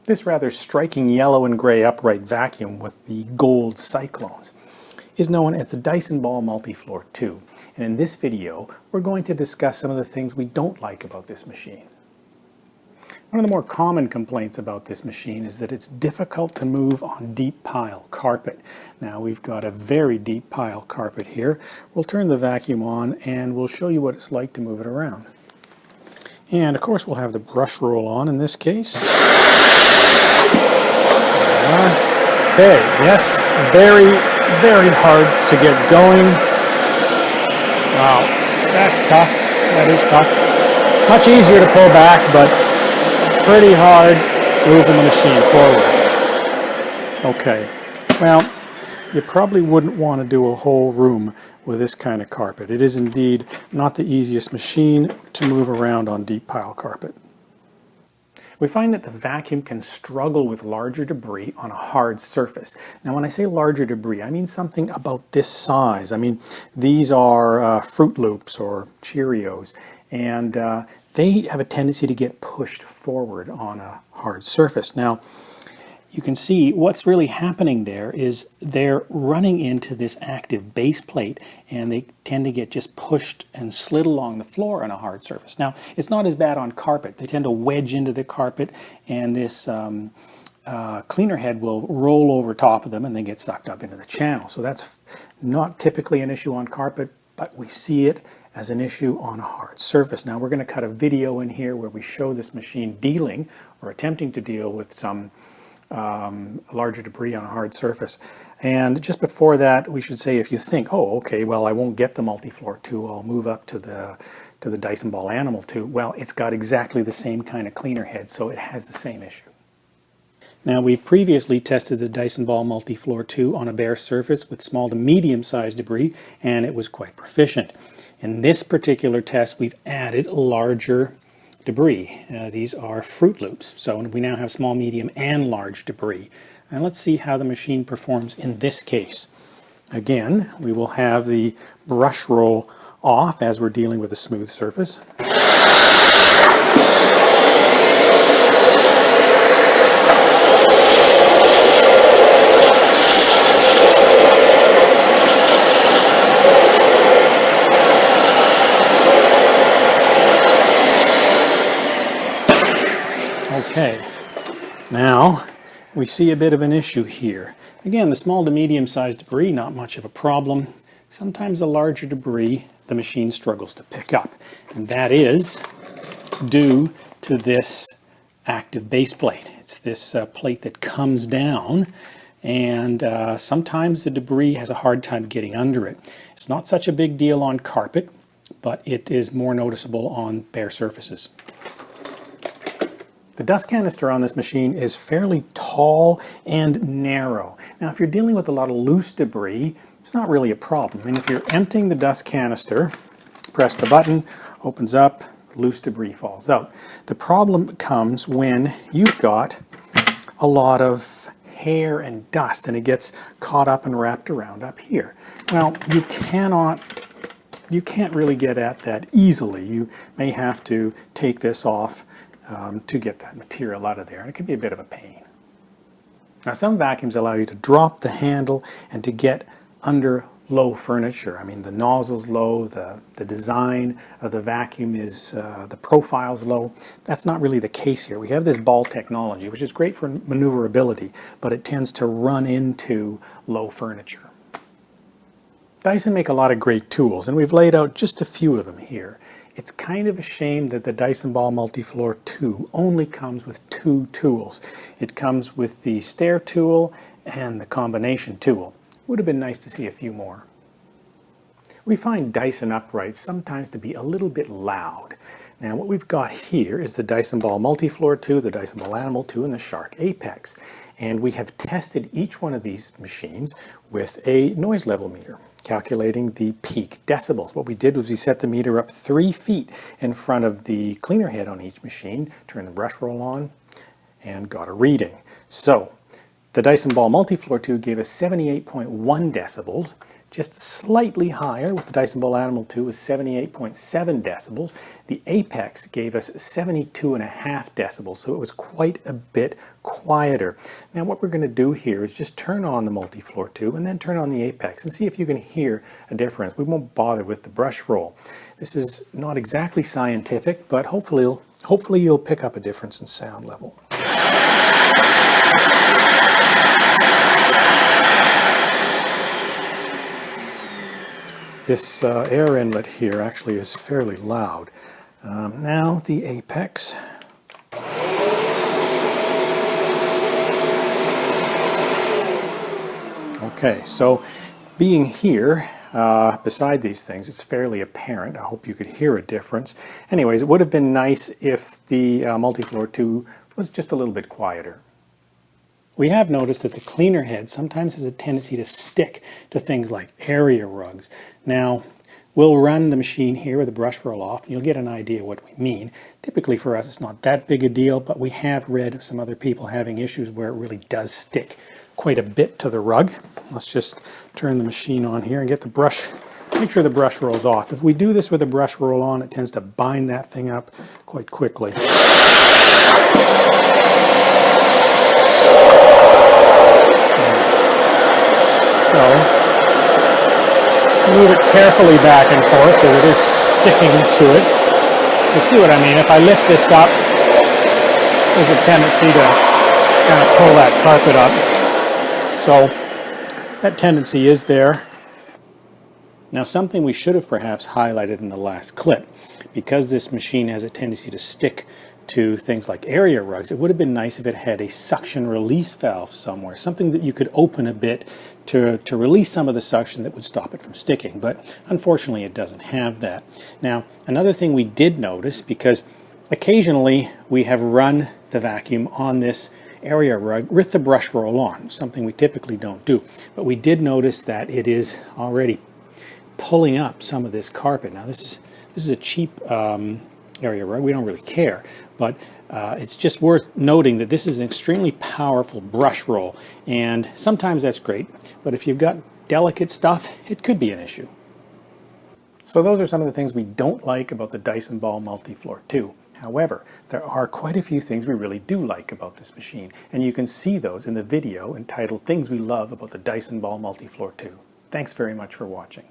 This rather striking yellow and gray upright vacuum with the gold cyclones is known as the Dyson Ball Multifloor 2. And in this video, we're going to discuss some of the things we don't like about this machine. One of the more common complaints about this machine is that it's difficult to move on deep pile carpet. Now we've got a very deep pile carpet here. We'll turn the vacuum on and we'll show you what it's like to move it around. And of course we'll have the brush roll on in this case. Okay, yes, very hard to get going. Wow, that's tough. That is tough. Much easier to pull back, but pretty hard moving the machine forward. Okay, well, you probably wouldn't want to do a whole room with this kind of carpet. It is indeed not the easiest machine to move around on deep pile carpet. We find that the vacuum can struggle with larger debris on a hard surface. Now when I say larger debris, I mean something about this size. I mean, these are Fruit Loops or Cheerios, and they have a tendency to get pushed forward on a hard surface. Now, you can see what's really happening there is they're running into this active base plate and they tend to get just pushed and slid along the floor on a hard surface. Now, it's not as bad on carpet. They tend to wedge into the carpet and this cleaner head will roll over top of them and then get sucked up into the channel. So that's not typically an issue on carpet, but we see it as an issue on a hard surface. Now, we're going to cut a video in here where we show this machine dealing or attempting to deal with some larger debris on a hard surface. And just before that, we should say, if you think, oh, okay, well, I won't get the Multifloor 2, I'll move up to the Dyson Ball Animal 2. Well, it's got exactly the same kind of cleaner head, so it has the same issue. Now, we've previously tested the Dyson Ball Multifloor 2 on a bare surface with small to medium-sized debris, and it was quite proficient. In this particular test, we've added larger debris. These are Fruit Loops, so we now have small, medium, and large debris. And let's see how the machine performs in this case. Again, we will have the brush roll off as we're dealing with a smooth surface. Okay, now we see a bit of an issue here. Again, the small to medium-sized debris, not much of a problem. Sometimes the larger debris, the machine struggles to pick up. And that is due to this active base plate. It's this plate that comes down, and sometimes the debris has a hard time getting under it. It's not such a big deal on carpet, but it is more noticeable on bare surfaces. The dust canister on this machine is fairly tall and narrow. Now, if you're dealing with a lot of loose debris, it's not really a problem. I mean, if you're emptying the dust canister, press the button, opens up, loose debris falls out. The problem comes when you've got a lot of hair and dust and it gets caught up and wrapped around up here. Well, you can't really get at that easily. You may have to take this off to get that material out of there, and it can be a bit of a pain. Now, some vacuums allow you to drop the handle and to get under low furniture. I mean, the nozzle's low, the design of the vacuum is, the profile's low. That's not really the case here. We have this ball technology, which is great for maneuverability, but it tends to run into low furniture. Dyson make a lot of great tools, and we've laid out just a few of them here. It's kind of a shame that the Dyson Ball Multifloor 2 only comes with 2 tools. It comes with the stair tool and the combination tool. Would have been nice to see a few more. We find Dyson uprights sometimes to be a little bit loud. Now, what we've got here is the Dyson Ball Multifloor 2, the Dyson Ball Animal 2, and the Shark Apex. And we have tested each one of these machines with a noise level meter, calculating the peak decibels. What we did was we set the meter up 3 feet in front of the cleaner head on each machine, turned the brush roll on, and got a reading. So The Dyson Ball Multifloor 2 gave us 78.1 decibels, just slightly higher with the Dyson Ball Animal 2 was 78.7 decibels. The Apex gave us 72.5 decibels, so it was quite a bit quieter. Now what we're going to do here is just turn on the Multifloor 2 and then turn on the Apex and see if you can hear a difference. We won't bother with the brush roll. This is not exactly scientific, but hopefully you'll pick up a difference in sound level. This air inlet here actually is fairly loud. Now the Apex. Okay, so being here beside these things, it's fairly apparent. I hope you could hear a difference. Anyways, it would have been nice if the Multifloor 2 was just a little bit quieter. We have noticed that the cleaner head sometimes has a tendency to stick to things like area rugs. Now, we'll run the machine here with the brush roll off, and you'll get an idea what we mean. Typically for us, it's not that big a deal, but we have read of some other people having issues where it really does stick quite a bit to the rug. Let's just turn the machine on here and get the brush, make sure the brush roll's off. If we do this with a brush roll on, it tends to bind that thing up quite quickly. So, move it carefully back and forth because it is sticking to it. You see what I mean? If I lift this up, there's a tendency to kind of pull that carpet up. So, that tendency is there. Now, something we should have perhaps highlighted in the last clip, because this machine has a tendency to stick to things like area rugs, it would have been nice if it had a suction release valve somewhere, something that you could open a bit to release some of the suction that would stop it from sticking, but unfortunately it doesn't have that. Now, another thing we did notice, because occasionally we have run the vacuum on this area rug with the brush roll on, something we typically don't do, but we did notice that it is already pulling up some of this carpet. Now this is a cheap area rug, we don't really care, but it's just worth noting that this is an extremely powerful brush roll, and sometimes that's great, but if you've got delicate stuff, it could be an issue. So those are some of the things we don't like about the Dyson Ball Multifloor 2. However, there are quite a few things we really do like about this machine, and you can see those in the video entitled Things We Love About the Dyson Ball Multifloor 2. Thanks very much for watching.